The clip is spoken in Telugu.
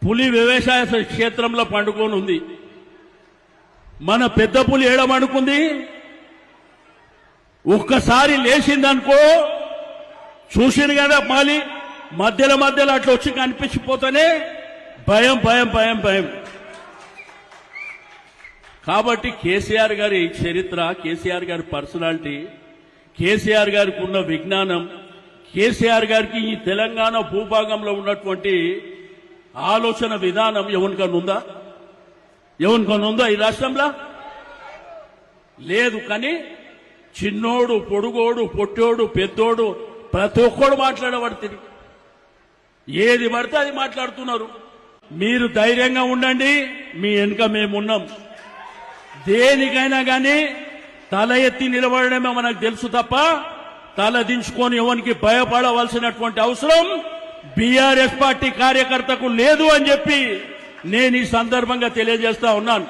పులి వ్యవసాయ క్షేత్రంలో పండుకొని ఉంది. మన పెద్ద పులి ఏడమనుకుంది, ఒక్కసారి లేచిందనుకో, చూసిన కదా మాలి మధ్యలో అట్లా వచ్చి కనిపించిపోతానే భయం భయం భయం భయం. కాబట్టి కేసీఆర్ గారి చరిత్ర, కేసీఆర్ గారి పర్సనాలిటీ, కేసీఆర్ గారికి ఉన్న విజ్ఞానం, కేసీఆర్ గారికి ఈ తెలంగాణ భూభాగంలో ఉన్నటువంటి ఆలోచన విధానం ఎవరికన్నా ఉందా? ఎవరికన్నా ఉందా ఈ రాష్ట్రంలో? లేదు. కానీ చిన్నోడు, పొడుగోడు, పొట్టోడు, పెద్దోడు ప్రతి ఒక్కడు మాట్లాడేవాడు తిరిగి ఏది పడితే అది మాట్లాడుతున్నారు. మీరు ధైర్యంగా ఉండండి, మీ వెనుక మేమున్నాం. దేనికైనా కానీ తల ఎత్తి నిలబడడమే మనకు తెలుసు తప్ప తల దించుకొని ఎవరికి భయపడవలసినటువంటి అవసరం బీఆర్ఎస్ పార్టీ కార్యకర్తకు లేదు అని చెప్పి నేను ఈ సందర్భంగా తెలియజేస్తా ఉన్నాను.